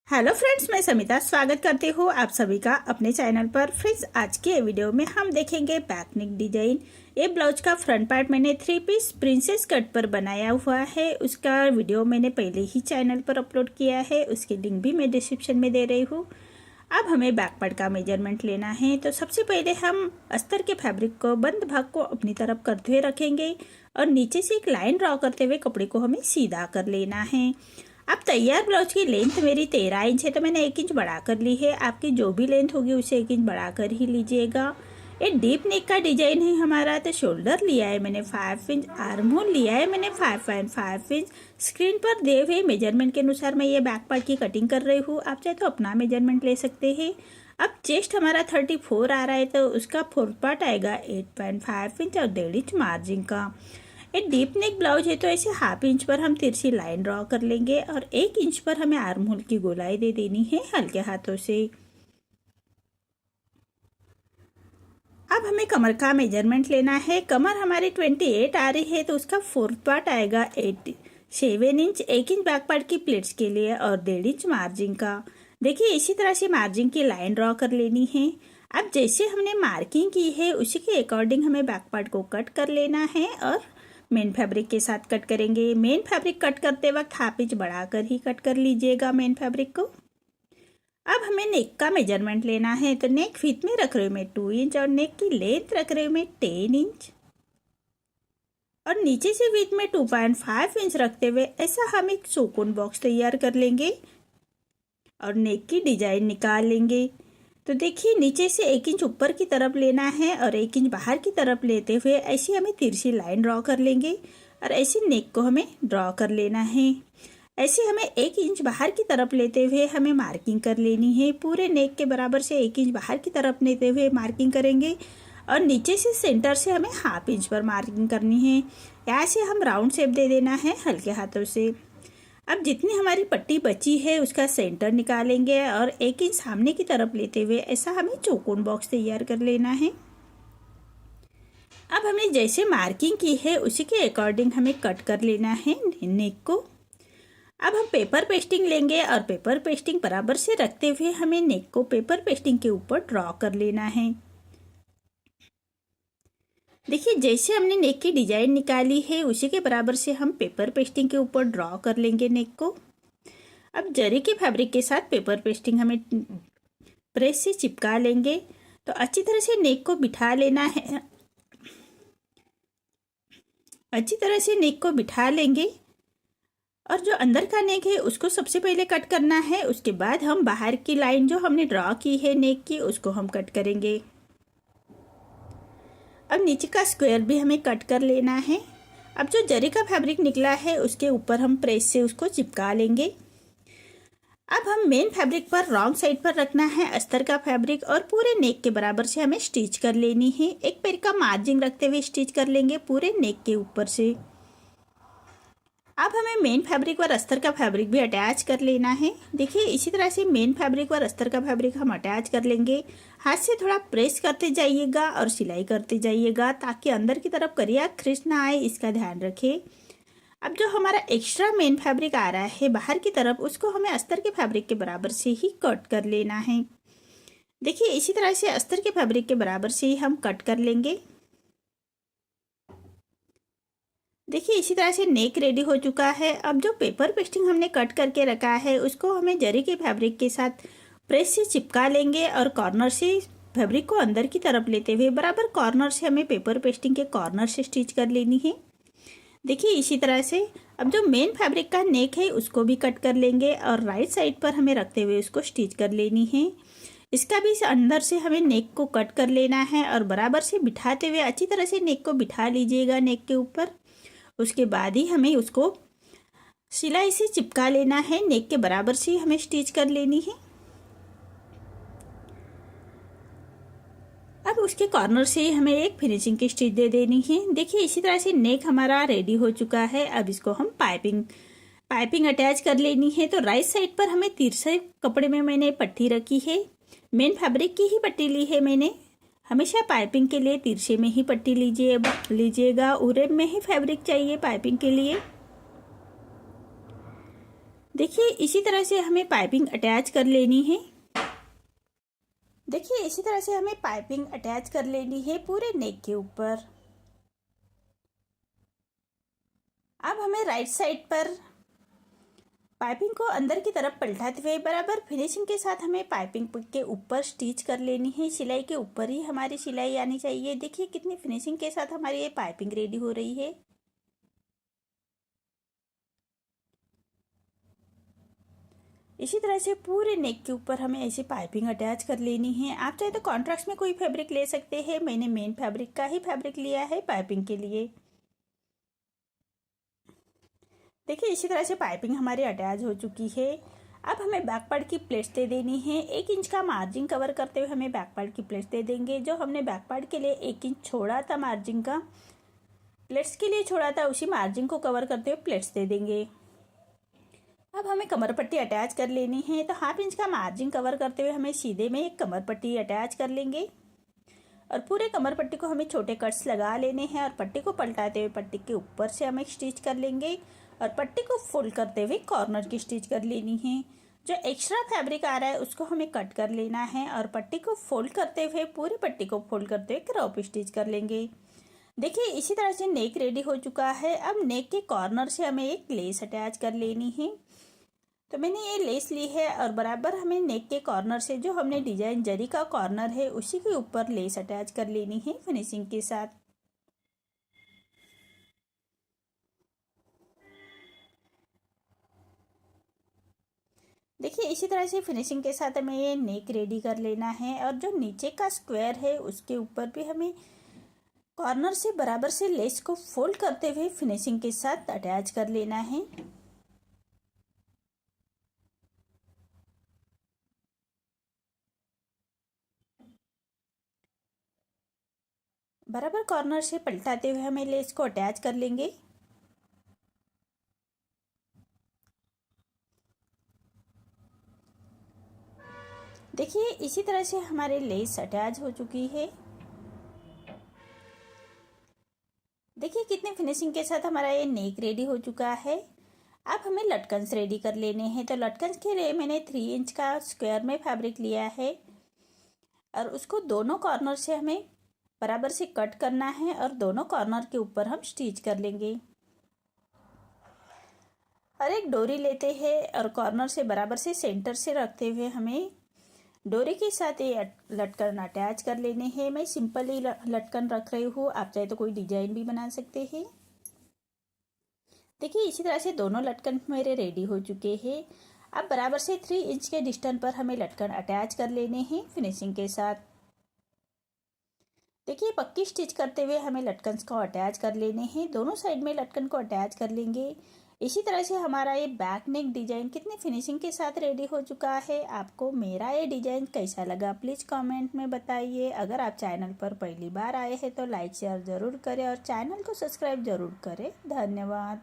Hello friends, मैं समिता स्वागत करती हूँ आप सभी का अपने चैनल पर। फ्रेंड्स, आज के वीडियो में हम देखेंगे बैक नेक डिजाइन। ये ब्लाउज का फ्रंट पार्ट मैंने 3 पीस प्रिंसेस कट पर बनाया हुआ है। उसका वीडियो मैंने पहले ही चैनल पर अपलोड किया है, उसकी लिंक भी मैं डिस्क्रिप्शन में दे रही हूँ। अब हमें बैक पार्ट का मेजरमेंट लेना है। तो सबसे पहले हम अस्तर के फैब्रिक को बंद भाग को अपनी तरफ करते हुए रखेंगे और नीचे से एक लाइन ड्रॉ करते हुए कपड़े को हमें सीधा कर लेना है। अब तैयार ब्लाउज की लेंथ मेरी 13 इंच है, तो मैंने 1 इंच बढ़ा कर ली है। आपकी जो भी लेंथ होगी उसे 1 इंच बढ़ा कर ही लीजिएगा। ये डीप नेक का डिजाइन है हमारा। तो शोल्डर लिया है मैंने 5 इंच, आर्म होल लिया है मैंने 5.5 इंच। स्क्रीन पर दिए हुए मेजरमेंट के अनुसार मैं ये बैक पार्ट की कटिंग कर रही हूँ। आप चाहे तो अपना मेजरमेंट ले सकते हैं। अब चेस्ट हमारा 34 आ रहा है, तो उसका फोर्थ पार्ट आएगा 8.5 इंच और 1.5 इंच मार्जिन का। एक डीप नेक ब्लाउज है, तो ऐसे हाफ इंच पर हम तिरछी लाइन ड्रॉ कर लेंगे और 1 इंच पर हमें आर्म होल की गोलाई दे देनी है हल्के हाथों से। अब हमें कमर का मेजरमेंट लेना है। कमर हमारी 28 आ रही है, तो उसका फोर्थ पार्ट आएगा 7 इंच। 1 इंच बैक पार्ट की प्लेट्स के लिए और 1.5 इंच मार्जिन का। देखिए, इसी तरह से मार्जिन की लाइन ड्रॉ कर लेनी है। अब जैसे हमने मार्किंग की है उसी के अकॉर्डिंग हमें बैक पार्ट को कट कर लेना है और मेन फैब्रिक के साथ कट करेंगे। मेन फैब्रिक कट करते वक्त हाफ इंच बढ़ाकर ही कट कर लीजिएगा मेन फैब्रिक को। अब हमें नेक का मेजरमेंट लेना है। तो नेक फिट में रख रही हूँ मैं 2 इंच और नेक की लेंथ रख रही हूँ मैं 10 इंच और नीचे से विड्थ में 2.5 इंच रखते हुए ऐसा हम एक चौकोन बॉक्स तैयार कर लेंगे और नेक की डिजाइन निकाल लेंगे। तो देखिए, नीचे से 1 इंच ऊपर की तरफ लेना है और 1 इंच बाहर की तरफ लेते हुए ऐसी हमें तिरछी लाइन ड्रॉ कर लेंगे और ऐसे नेक को हमें ड्रॉ कर लेना है। ऐसे हमें 1 इंच बाहर की तरफ लेते हुए हमें मार्किंग कर लेनी है। पूरे नेक के बराबर से 1 इंच बाहर की तरफ लेते हुए मार्किंग करेंगे और नीचे से सेंटर से हमें हाफ इंच पर मार्किंग करनी है। यहाँ से हम राउंड शेप दे देना है हल्के हाथों से। अब जितनी हमारी पट्टी बची है उसका सेंटर निकालेंगे और 1 इंच सामने की तरफ लेते हुए ऐसा हमें चौकोन बॉक्स तैयार कर लेना है। अब हमने जैसे मार्किंग की है उसी के अकॉर्डिंग हमें कट कर लेना है नेक को। अब हम पेपर पेस्टिंग लेंगे और पेपर पेस्टिंग बराबर से रखते हुए हमें नेक को पेपर पेस्टिंग के ऊपर ड्रॉ कर लेना है। देखिए, जैसे हमने नेक की डिजाइन निकाली है उसी के बराबर से हम पेपर पेस्टिंग के ऊपर ड्रॉ कर लेंगे नेक को। अब जरी के फैब्रिक के साथ पेपर पेस्टिंग हमें प्रेस से चिपका लेंगे। तो अच्छी तरह से नेक को बिठा लेना है। अच्छी तरह से नेक को बिठा लेंगे और जो अंदर का नेक है उसको सबसे पहले कट करना है। उसके बाद हम बाहर की लाइन जो हमने ड्रॉ की है नेक की उसको हम कट करेंगे। अब नीचे का स्क्वायर भी हमें कट कर लेना है। अब जो जरी का फैब्रिक निकला है उसके ऊपर हम प्रेस से उसको चिपका लेंगे। अब हम मेन फैब्रिक पर रॉन्ग साइड पर रखना है अस्तर का फैब्रिक और पूरे नेक के बराबर से हमें स्टिच कर लेनी है। एक पैर का मार्जिन रखते हुए स्टिच कर लेंगे पूरे नेक के ऊपर से। अब हमें मेन फैब्रिक और अस्तर का फैब्रिक भी अटैच कर लेना है। देखिए, इसी तरह से मेन फैब्रिक और अस्तर का फैब्रिक हम अटैच कर लेंगे। हाथ से थोड़ा प्रेस करते जाइएगा और सिलाई करते जाइएगा ताकि अंदर की तरफ करिया खिंच ना आए, इसका ध्यान रखें। अब जो हमारा एक्स्ट्रा मेन फैब्रिक आ रहा है बाहर की तरफ उसको हमें अस्तर के फैब्रिक के बराबर से ही कट कर लेना है। देखिए, इसी तरह से अस्तर के फैब्रिक के बराबर से ही हम कट कर लेंगे। देखिए, इसी तरह से नेक रेडी हो चुका है। अब जो पेपर पेस्टिंग हमने कट करके रखा है उसको हमें जरी के फैब्रिक के साथ प्रेस से चिपका लेंगे और कॉर्नर से फैब्रिक को अंदर की तरफ लेते हुए बराबर कॉर्नर से हमें पेपर पेस्टिंग के कॉर्नर से स्टिच कर लेनी है। देखिए, इसी तरह से अब जो मेन फैब्रिक का नेक है उसको भी कट कर लेंगे और राइट साइड पर हमें रखते हुए उसको स्टिच कर लेनी है। इसका भी अंदर से हमें नेक को कट कर लेना है और बराबर से बिठाते हुए अच्छी तरह से नेक को बिठा लीजिएगा नेक के ऊपर। उसके बाद ही हमें उसको सिलाई से चिपका लेना है। नेक के बराबर से हमें स्टिच कर लेनी है। अब उसके कॉर्नर से हमें एक फिनिशिंग की स्टिच दे देनी है। देखिए, इसी तरह से नेक हमारा रेडी हो चुका है। अब इसको हम पाइपिंग अटैच कर लेनी है। तो राइट साइड पर हमें तिरछे कपड़े में मैंने पट्टी रखी है। मेन फैब्रिक की ही पट्टी ली है मैंने। हमेशा पाइपिंग के लिए तिरछे में ही पट्टी लीजिएगा। उरे में ही फैब्रिक चाहिए पाइपिंग के लिए। देखिए इसी तरह से हमें पाइपिंग अटैच कर लेनी है। देखिए इसी तरह से हमें पाइपिंग अटैच कर लेनी है पूरे नेक के ऊपर। अब हमें राइट साइड पर पाइपिंग को अंदर की तरफ पलटाते हुए बराबर फिनिशिंग के साथ हमें पाइपिंग के ऊपर स्टिच कर लेनी है। सिलाई के ऊपर ही हमारी सिलाई आनी चाहिए। देखिए कितनी फिनिशिंग के साथ हमारी ये पाइपिंग रेडी हो रही है। इसी तरह से पूरे नेक के ऊपर हमें ऐसी पाइपिंग अटैच कर लेनी है। आप चाहे तो कॉन्ट्रास्ट में कोई फैब्रिक ले सकते हैं। मैंने मेन फैब्रिक का ही फैब्रिक लिया है पाइपिंग के लिए। देखिए इसी तरह से पाइपिंग हमारी अटैच हो चुकी है। अब हमें बैक पार्ट की प्लेट्स दे देनी है। 1 इंच का मार्जिन कवर करते हुए हमें बैक पार्ट की प्लेट्स दे देंगे। जो हमने बैक पार्ट के लिए 1 इंच छोड़ा था मार्जिन का, प्लेट्स के लिए छोड़ा था, उसी मार्जिन को कवर करते हुए प्लेट्स दे देंगे। अब हमें कमर पट्टी अटैच कर लेनी है। तो 1/2 इंच का मार्जिन कवर करते हुए हमें सीधे में एक कमर पट्टी अटैच कर लेंगे और पूरे कमर पट्टी को हमें छोटे कट्स लगा लेने हैं और पट्टी को पलटाते हुए पट्टी के ऊपर से हम एक स्टिच कर लेंगे और पट्टी को फोल्ड करते हुए कॉर्नर की स्टिच कर लेनी है। जो एक्स्ट्रा फैब्रिक आ रहा है उसको हमें कट कर लेना है और पट्टी को फोल्ड करते हुए पूरी पट्टी को फोल्ड करते हुए क्रॉप स्टिच कर लेंगे। देखिए इसी तरह से नेक रेडी हो चुका है। अब नेक के कॉर्नर से हमें एक लेस अटैच कर लेनी है। तो मैंने ये लेस ली है और बराबर हमें नेक के कॉर्नर से जो हमने डिजाइन जरी का कॉर्नर है उसी के ऊपर लेस अटैच कर लेनी है फिनिशिंग के साथ। देखिए इसी तरह से फिनिशिंग के साथ हमें ये नेक रेडी कर लेना है और जो नीचे का स्क्वायर है उसके ऊपर भी हमें कॉर्नर से बराबर से लेस को फोल्ड करते हुए फिनिशिंग के साथ अटैच कर लेना है। बराबर कॉर्नर से पलटाते हुए हमें लेस को अटैच कर लेंगे। देखिए इसी तरह से हमारे लेस अटैच हो चुकी है। देखिए कितने फिनिशिंग के साथ हमारा ये नेक रेडी हो चुका है। अब हमें लटकन्स रेडी कर लेने हैं। तो लटकन्स के लिए मैंने 3 इंच का स्क्वायर में फैब्रिक लिया है और उसको दोनों कॉर्नर से हमें बराबर से कट करना है और दोनों कॉर्नर के ऊपर हम स्टिच कर लेंगे। और एक डोरी लेते हैं और कॉर्नर से बराबर से सेंटर से रखते हुए हमें डोरी के साथ ये लटकन अटैच कर लेने हैं। मैं सिंपल ही लटकन रख रही हूँ, आप चाहे तो कोई डिजाइन भी बना सकते हैं। देखिए इसी तरह से दोनों लटकन मेरे रेडी हो चुके हैं। अब बराबर से 3 इंच के डिस्टेंस पर हमें लटकन अटैच कर लेने हैं फिनिशिंग के साथ। देखिए पक्की स्टिच करते हुए हमें लटकन को अटैच कर लेने हैं। दोनों साइड में लटकन को अटैच कर लेंगे। इसी तरह से हमारा ये बैक नेक डिजाइन कितनी फिनिशिंग के साथ रेडी हो चुका है। आपको मेरा ये डिजाइन कैसा लगा प्लीज़ कमेंट में बताइए। अगर आप चैनल पर पहली बार आए हैं तो लाइक शेयर ज़रूर करें और चैनल को सब्सक्राइब ज़रूर करें। धन्यवाद।